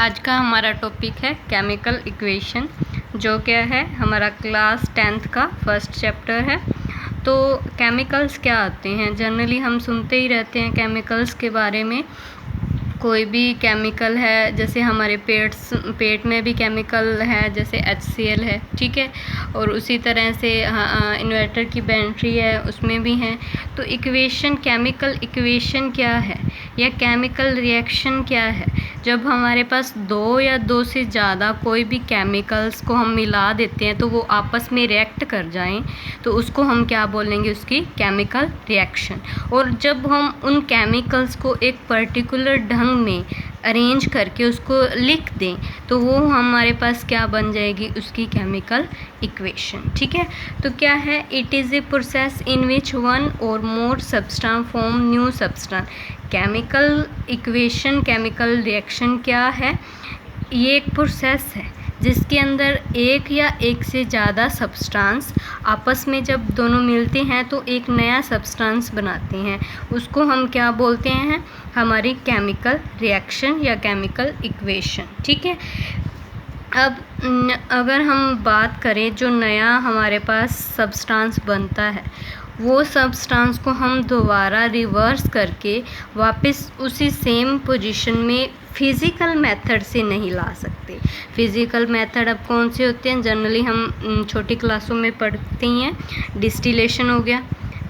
आज का हमारा टॉपिक है केमिकल इक्वेशन, जो क्या है हमारा क्लास 10th का फर्स्ट चैप्टर है। तो केमिकल्स क्या आते हैं, जनरली हम सुनते ही रहते हैं केमिकल्स के बारे में। कोई भी केमिकल है, जैसे हमारे पेट में भी केमिकल है, जैसे HCl है, ठीक है। और उसी तरह से इन्वर्टर की बैटरी है, उसमें भी है। तो इक्वेशन, केमिकल इक्वेशन क्या है या केमिकल रिएक्शन क्या है? जब हमारे पास दो या दो से ज़्यादा कोई भी केमिकल्स को हम मिला देते हैं तो वो आपस में रिएक्ट कर जाएं, तो उसको हम क्या बोलेंगे, उसकी केमिकल रिएक्शन। और जब हम उन केमिकल्स को एक पर्टिकुलर ढंग में अरेंज करके उसको लिख दें तो वो हमारे पास क्या बन जाएगी, उसकी केमिकल इक्वेशन, ठीक है। तो क्या है, it is a process in which one or more substance form new substance. Chemical equation, chemical reaction क्या है, ये एक प्रोसेस है जिसके अंदर एक या एक से ज़्यादा सब्सटेंस आपस में जब दोनों मिलते हैं तो एक नया सब्सटेंस बनाते हैं। उसको हम क्या बोलते हैं, हमारी केमिकल रिएक्शन या केमिकल इक्वेशन, ठीक है। अब अगर हम बात करें, जो नया हमारे पास सब्सटेंस बनता है वो सब्सटेंस को हम दोबारा रिवर्स करके वापस उसी सेम पोजीशन में फिज़िकल मेथड से नहीं ला सकते। फिज़िकल मेथड अब कौन से होते हैं, जनरली हम छोटी क्लासों में पढ़ते ही हैं। डिस्टिलेशन हो गया,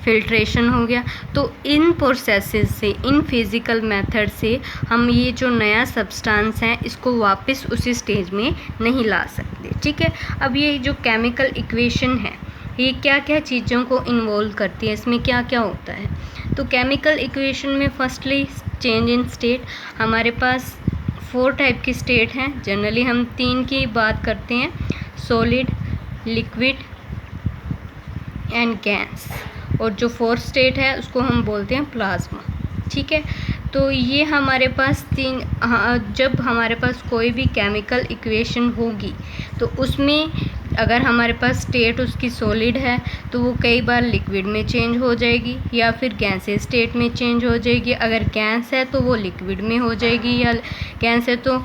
फिल्ट्रेशन हो गया। तो इन प्रोसेसेस से, इन फिज़िकल मेथड से हम ये जो नया सब्सटेंस है इसको वापस उसी स्टेज में नहीं ला सकते, ठीक है। अब ये जो केमिकल इक्वेशन है ये क्या क्या चीज़ों को इन्वॉल्व करती है, इसमें क्या क्या होता है। तो केमिकल इक्वेशन में फर्स्टली चेंज इन स्टेट, हमारे पास 4 टाइप की स्टेट हैं। जनरली हम 3 की बात करते हैं, सॉलिड, लिक्विड एंड गैस। और जो 4th स्टेट है उसको हम बोलते हैं प्लाज्मा, ठीक है। तो ये हमारे पास 3, जब हमारे पास कोई भी केमिकल इक्वेशन होगी तो उसमें अगर हमारे पास स्टेट उसकी सॉलिड है तो वो कई बार लिक्विड में चेंज हो जाएगी या फिर गैसेस स्टेट में चेंज हो जाएगी। अगर गैस है तो वो लिक्विड में हो जाएगी या गैस है तो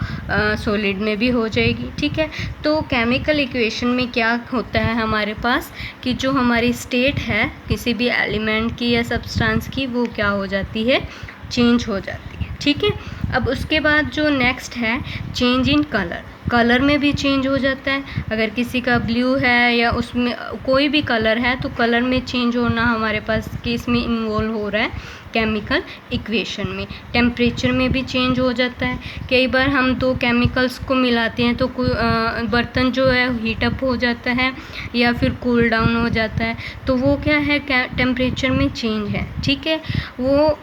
सॉलिड में भी हो जाएगी, ठीक है। तो केमिकल इक्वेशन में क्या होता है हमारे पास कि जो हमारी स्टेट है किसी भी एलिमेंट की या सब्सटेंस की, वो क्या हो जाती है, चेंज हो जाती है, ठीक है। अब उसके बाद जो नेक्स्ट है, चेंज इन कलर। कलर में भी चेंज हो जाता है। अगर किसी का ब्लू है या उसमें कोई भी कलर है तो कलर में चेंज होना हमारे पास केस में इन्वॉल्व हो रहा है केमिकल इक्वेशन में। टेम्परेचर में भी चेंज हो जाता है। कई बार हम 2 केमिकल्स को मिलाते हैं तो बर्तन जो है हीट अप हो जाता है या फिर कूल डाउन हो जाता है, तो वो क्या है, टेम्परेचर में चेंज है, ठीक है। वो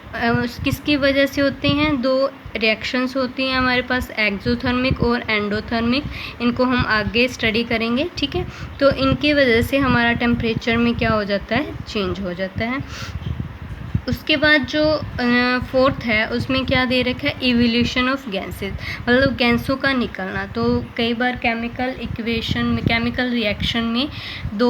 किसकी वजह से होते हैं, 2 रिएक्शंस होती हैं हमारे पास, एक्सोथर्मिक और एंडोथर्मिक। इनको हम आगे स्टडी करेंगे, ठीक है। तो इनकी वजह से हमारा टेम्परेचर में क्या हो जाता है, चेंज हो जाता है। उसके बाद जो 4th है उसमें क्या दे रखा है, इवोल्यूशन ऑफ गैसेस, मतलब गैसों का निकलना। तो कई बार केमिकल इक्वेशन में, केमिकल रिएक्शन में 2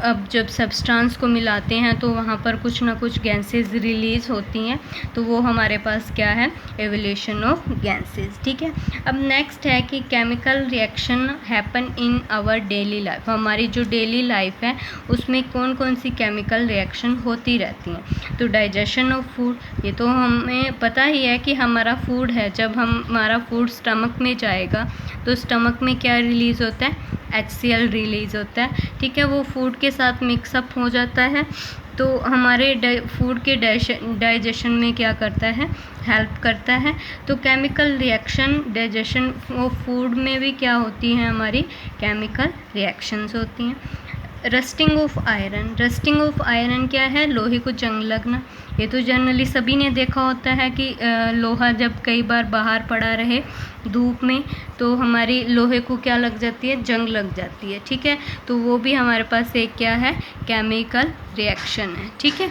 अब जब सब्सटेंस को मिलाते हैं तो वहाँ पर कुछ ना कुछ गैसेस रिलीज़ होती हैं, तो वो हमारे पास क्या है, इवोल्यूशन ऑफ गैसेस, ठीक है। अब नेक्स्ट है कि chemical reaction happen in our daily life. हमारी जो डेली लाइफ है उसमें कौन कौन सी केमिकल रिएक्शन होती रहती हैं। तो डाइजेशन ऑफ फूड, ये तो हमें पता ही है कि हमारा फूड है, जब हमारा फूड स्टमक में जाएगा तो स्टमक में क्या रिलीज़ होता है, HCl रिलीज़ होता है, ठीक है। वो फूड के साथ मिक्सअप हो जाता है तो हमारे फूड के डाइजेशन में क्या करता है, हेल्प करता है। तो chemical reaction digestion of food में भी क्या होती हैं, हमारी केमिकल रिएक्शंस होती हैं। Rusting of iron, rusting of iron क्या है, लोहे को जंग लगना। ये तो जनरली सभी ने देखा होता है कि लोहा जब कई बार बाहर पड़ा रहे धूप में तो हमारी लोहे को क्या लग जाती है, जंग लग जाती है, ठीक है। तो वो भी हमारे पास एक क्या है, केमिकल रिएक्शन है, ठीक है।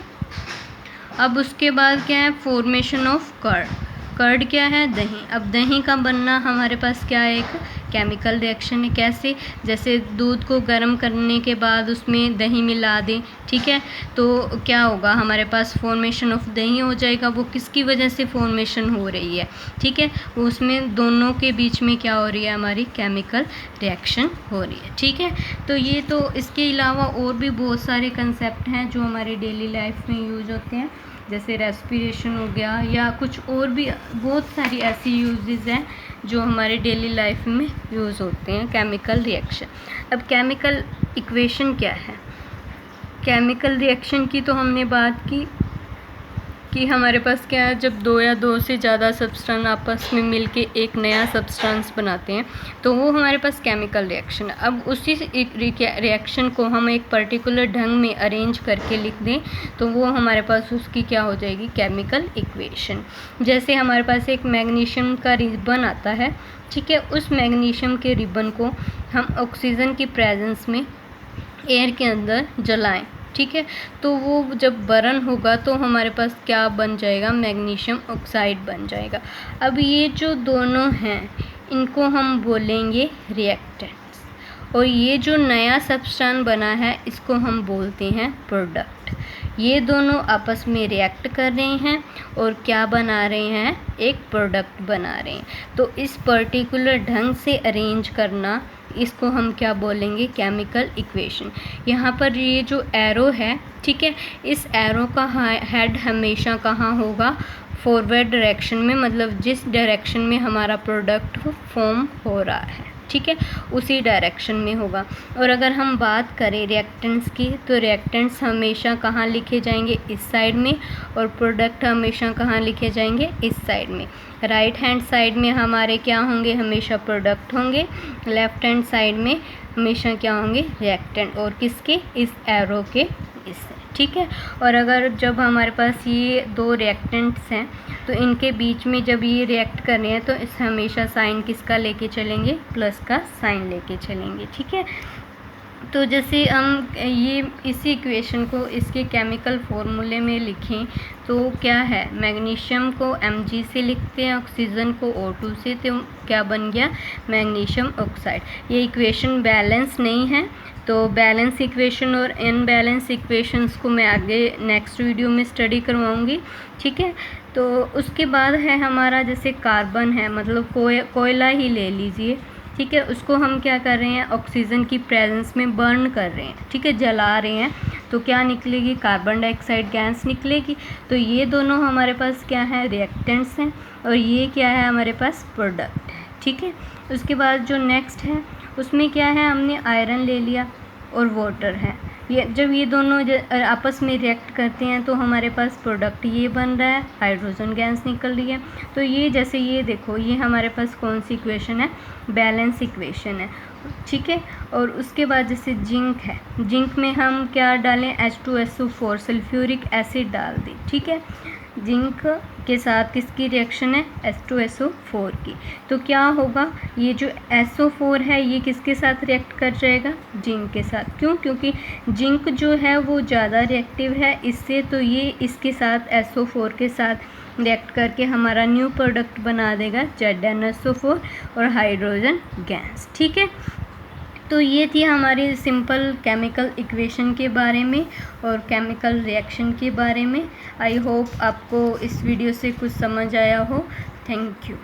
अब उसके बाद क्या है, फॉर्मेशन ऑफ कर्ड। कर्ड क्या है, दही। अब दही का बनना हमारे पास क्या है, एक केमिकल रिएक्शन है। कैसे? जैसे दूध को गर्म करने के बाद उसमें दही मिला दें, ठीक है, तो क्या होगा, हमारे पास फॉर्मेशन ऑफ दही हो जाएगा। वो किसकी वजह से फॉर्मेशन हो रही है, ठीक है, उसमें दोनों के बीच में क्या हो रही है, हमारी केमिकल रिएक्शन हो रही है, ठीक है। तो ये तो इसके अलावा और भी बहुत सारे कंसेप्ट हैं जो हमारे डेली लाइफ में यूज होते हैं, जैसे रेस्पिरेशन हो गया या कुछ और भी बहुत सारी ऐसी यूजेस हैं जो हमारे डेली लाइफ में यूज़ होते हैं केमिकल रिएक्शन। अब केमिकल इक्वेशन क्या है? केमिकल रिएक्शन की तो हमने बात की कि हमारे पास क्या है, जब दो या दो से ज़्यादा सब्सटेंस आपस में मिलके एक नया सब्सटेंस बनाते हैं तो वो हमारे पास केमिकल रिएक्शन है। अब उसी एक रिएक्शन को हम एक पर्टिकुलर ढंग में अरेंज करके लिख दें तो वो हमारे पास उसकी क्या हो जाएगी, केमिकल इक्वेशन। जैसे हमारे पास एक मैग्नीशियम का रिबन आता है, ठीक है, उस मैग्नीशियम के रिबन को हम ऑक्सीजन की प्रेजेंस में एयर के अंदर जलाएं, ठीक है, तो वो जब बर्न होगा तो हमारे पास क्या बन जाएगा, मैग्नीशियम ऑक्साइड बन जाएगा। अब ये जो दोनों हैं इनको हम बोलेंगे रिएक्टेंट्स, और ये जो नया सब्सटेंस बना है इसको हम बोलते हैं प्रोडक्ट। ये दोनों आपस में रिएक्ट कर रहे हैं और क्या बना रहे हैं, एक प्रोडक्ट बना रहे हैं। तो इस पर्टिकुलर ढंग से अरेंज करना, इसको हम क्या बोलेंगे, केमिकल इक्वेशन। यहाँ पर ये जो एरो है, ठीक है, इस एरो का हेड हमेशा कहाँ होगा, फॉरवर्ड डायरेक्शन में, मतलब जिस डायरेक्शन में हमारा प्रोडक्ट फॉर्म हो रहा है, ठीक है, उसी डायरेक्शन में होगा। और अगर हम बात करें रिएक्टेंट्स की तो रिएक्टेंट्स हमेशा कहाँ लिखे जाएंगे, इस साइड में, और प्रोडक्ट हमेशा कहाँ लिखे जाएंगे, इस साइड में। राइट हैंड साइड में हमारे क्या होंगे, हमेशा प्रोडक्ट होंगे, लेफ्ट हैंड साइड में हमेशा क्या होंगे, रिएक्टेंट, और किसके, इस एरो के, इससे, ठीक है। और अगर जब हमारे पास ये दो रिएक्टेंट्स हैं तो इनके बीच में जब ये रिएक्ट कर रहे हैं तो इस हमेशा साइन किसका लेके चलेंगे, प्लस का साइन लेके चलेंगे, ठीक है। तो जैसे हम ये इसी इक्वेशन को इसके केमिकल फॉर्मूले में लिखें तो क्या है, मैग्नीशियम को Mg से लिखते हैं, ऑक्सीजन को O2 से, तो क्या बन गया, मैग्नीशियम ऑक्साइड। ये इक्वेशन बैलेंस नहीं है, तो बैलेंस इक्वेशन और इनबैलेंस इक्वेशंस को मैं आगे नेक्स्ट वीडियो में स्टडी करवाऊंगी, ठीक है। तो उसके बाद है हमारा जैसे कार्बन है, मतलब कोयला ही ले लीजिए, ठीक है, उसको हम क्या कर रहे हैं, ऑक्सीजन की प्रेजेंस में बर्न कर रहे हैं, ठीक है, जला रहे हैं, तो क्या निकलेगी, कार्बन डाइऑक्साइड गैस निकलेगी। तो ये दोनों हमारे पास क्या है, रिएक्टेंट्स हैं, और ये क्या है, हमारे पास प्रोडक्ट है, ठीक है। उसके बाद जो नेक्स्ट है उसमें क्या है, हमने आयरन ले लिया और वाटर है। ये जब ये दोनों आपस में रिएक्ट करते हैं तो हमारे पास प्रोडक्ट ये बन रहा है, हाइड्रोजन गैस निकल रही है। तो ये जैसे ये देखो, ये हमारे पास कौन सी इक्वेशन है, बैलेंस इक्वेशन है, ठीक है। और उसके बाद जैसे जिंक है, जिंक में हम क्या डालें, H2SO4 सल्फ्यूरिक एसिड डाल दें, ठीक है। जिंक के साथ किसकी रिएक्शन है, H2SO4 की। तो क्या होगा, ये जो SO4 है ये किसके साथ रिएक्ट कर जाएगा, जिंक के साथ। क्यों, क्योंकि जिंक जो है वो ज़्यादा रिएक्टिव है इससे, तो ये इसके साथ SO4 के साथ रिएक्ट करके हमारा न्यू प्रोडक्ट बना देगा, ZnSO4 और हाइड्रोजन गैस, ठीक है। तो ये थी हमारी सिंपल केमिकल इक्वेशन के बारे में और केमिकल रिएक्शन के बारे में। आई होप आपको इस वीडियो से कुछ समझ आया हो। Thank you.